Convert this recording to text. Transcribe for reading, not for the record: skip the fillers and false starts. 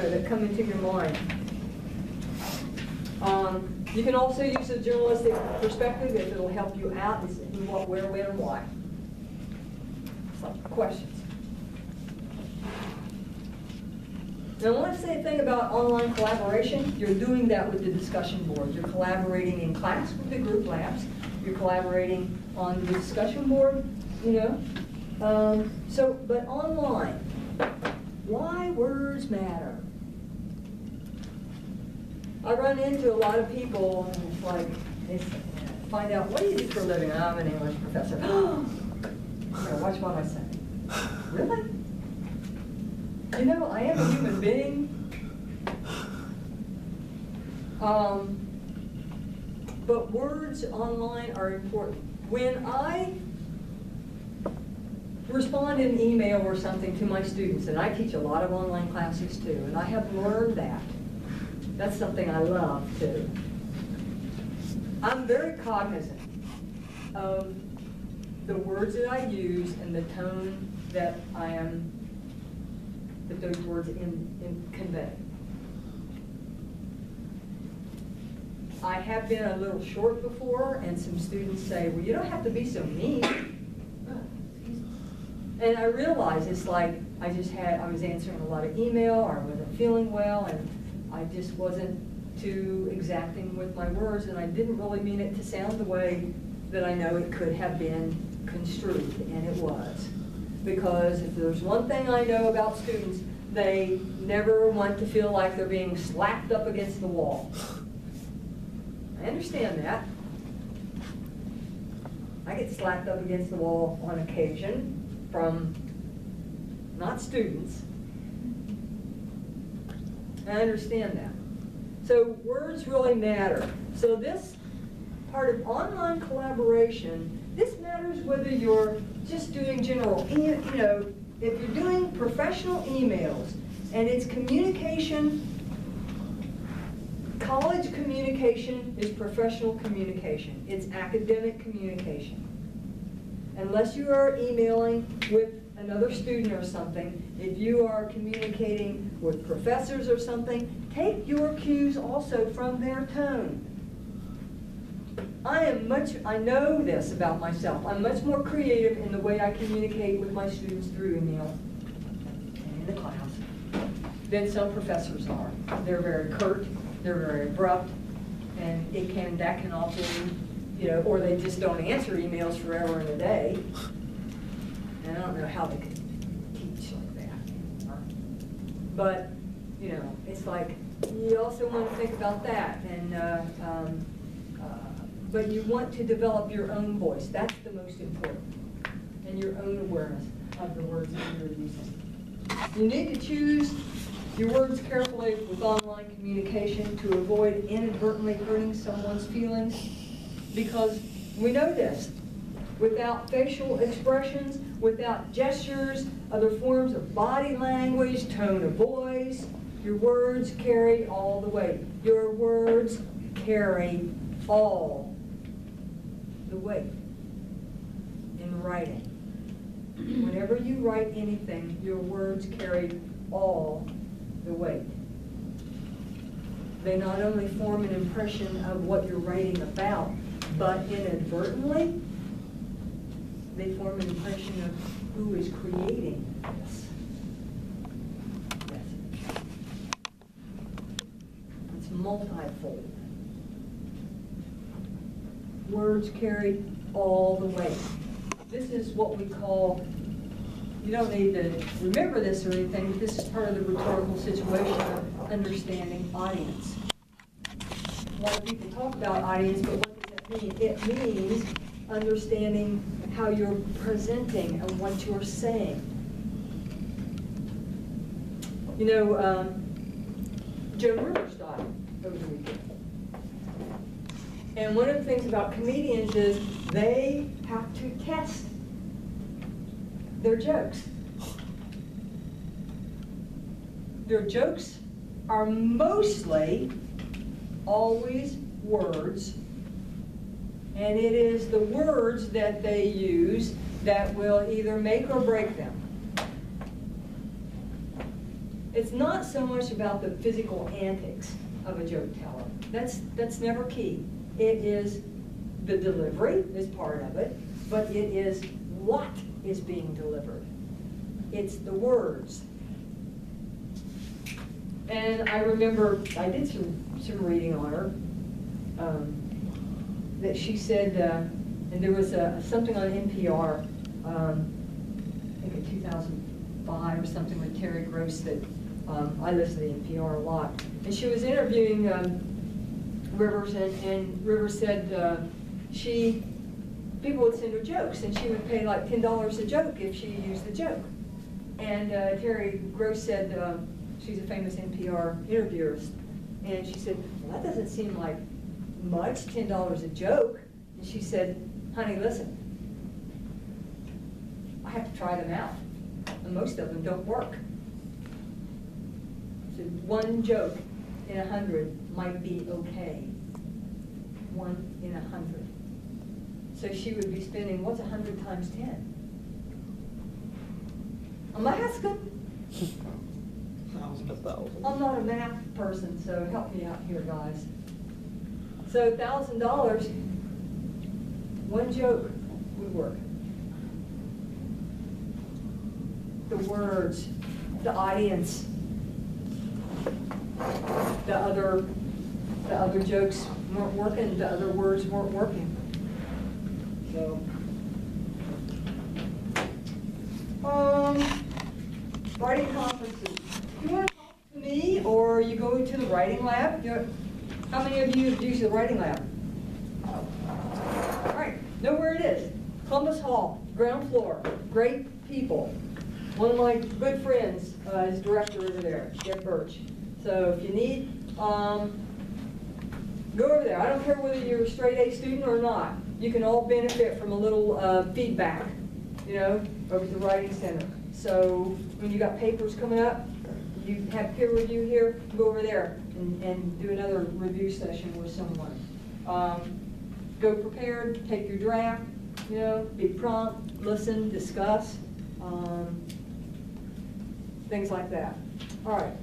that come into your mind. You can also use a journalistic perspective if it'll help you out. Is who, what, where, when, and why. It's like questions. Now, I want to say a thing about online collaboration. You're doing that with the discussion board. You're collaborating in class with the group labs. You're collaborating on the discussion board, but online, why words matter. I run into a lot of people, and it's like, they find out, what do you do for a living? I'm an English professor. Watch what I say. Really? I am a human being. But words online are important. When I respond in email or something to my students, and I teach a lot of online classes too, and I have learned that. That's something I love too. I'm very cognizant of the words that I use and the tone that that those words convey. I have been a little short before, and some students say, well, you don't have to be so mean. And I realize it's like I was answering a lot of email, or I wasn't feeling well, and I just wasn't too exacting with my words, and I didn't really mean it to sound the way that I know it could have been construed, and it was. Because if there's one thing I know about students, they never want to feel like they're being slapped up against the wall. I understand that. I get slapped up against the wall on occasion from not students. I understand that. So words really matter. So this part of online collaboration, this matters whether you're just doing general, if you're doing professional emails and it's communication, college communication is professional communication. It's academic communication. Unless you are emailing with another student or something, if you are communicating with professors or something, take your cues also from their tone. I know this about myself. I'm much more creative in the way I communicate with my students through email and in the class than some professors are. They're very curt, they're very abrupt, and that can often, or they just don't answer emails forever and a day. And I don't know how they could teach like that. But, it's like, you also want to think about that. And, but you want to develop your own voice. That's the most important. And your own awareness of the words that you're using. You need to choose your words carefully with online communication to avoid inadvertently hurting someone's feelings. Because we know this. Without facial expressions, without gestures, other forms of body language, tone of voice, your words carry all the weight. Your words carry all the weight in writing. Whenever you write anything, your words carry all the weight. They not only form an impression of what you're writing about, but inadvertently, they form an impression of who is creating this message. It's multifold. Words carry all the weight. This is what we call, you don't need to remember this or anything, but this is part of the rhetorical situation of understanding audience. A lot of people talk about audience, but what does that mean? It means understanding how you're presenting and what you're saying. Joan Rivers died over the weekend. And one of the things about comedians is they have to test their jokes. Their jokes are mostly always words, and it is the words that they use that will either make or break them. It's not so much about the physical antics of a joke teller. That's never key. It is the delivery is part of it, but it is what is being delivered. It's the words. And I remember I did some reading on her, that she said, and there was something on NPR, I think in 2005 or something with Terry Gross that I listen to NPR a lot. And she was interviewing Rivers, and Rivers said people would send her jokes, and she would pay like $10 a joke if she used the joke. And Terry Gross said, she's a famous NPR interviewer, and she said, well, that doesn't seem like much, $10 a joke. And she said, honey, listen, I have to try them out, and most of them don't work. So one joke in 100 might be okay. 1 in 100. So she would be spending, what's 100 times 10? I'm asking. I'm not a math person, so help me out here, guys. So $1,000, one joke would work. The words, the audience, the other jokes weren't working, the other words weren't working. So, writing conferences. You want to talk to me, or you go to the writing lab? How many of you have used the writing lab? All right, know where it is. Columbus Hall, ground floor, great people. One of my good friends is director over there, Jeff Birch. So if you need, go over there. I don't care whether you're a straight A student or not. You can all benefit from a little feedback, over at the Writing Center. So when you got papers coming up, you have peer review here, go over there and do another review session with someone. Go prepared, take your draft, be prompt, listen, discuss, things like that. All right.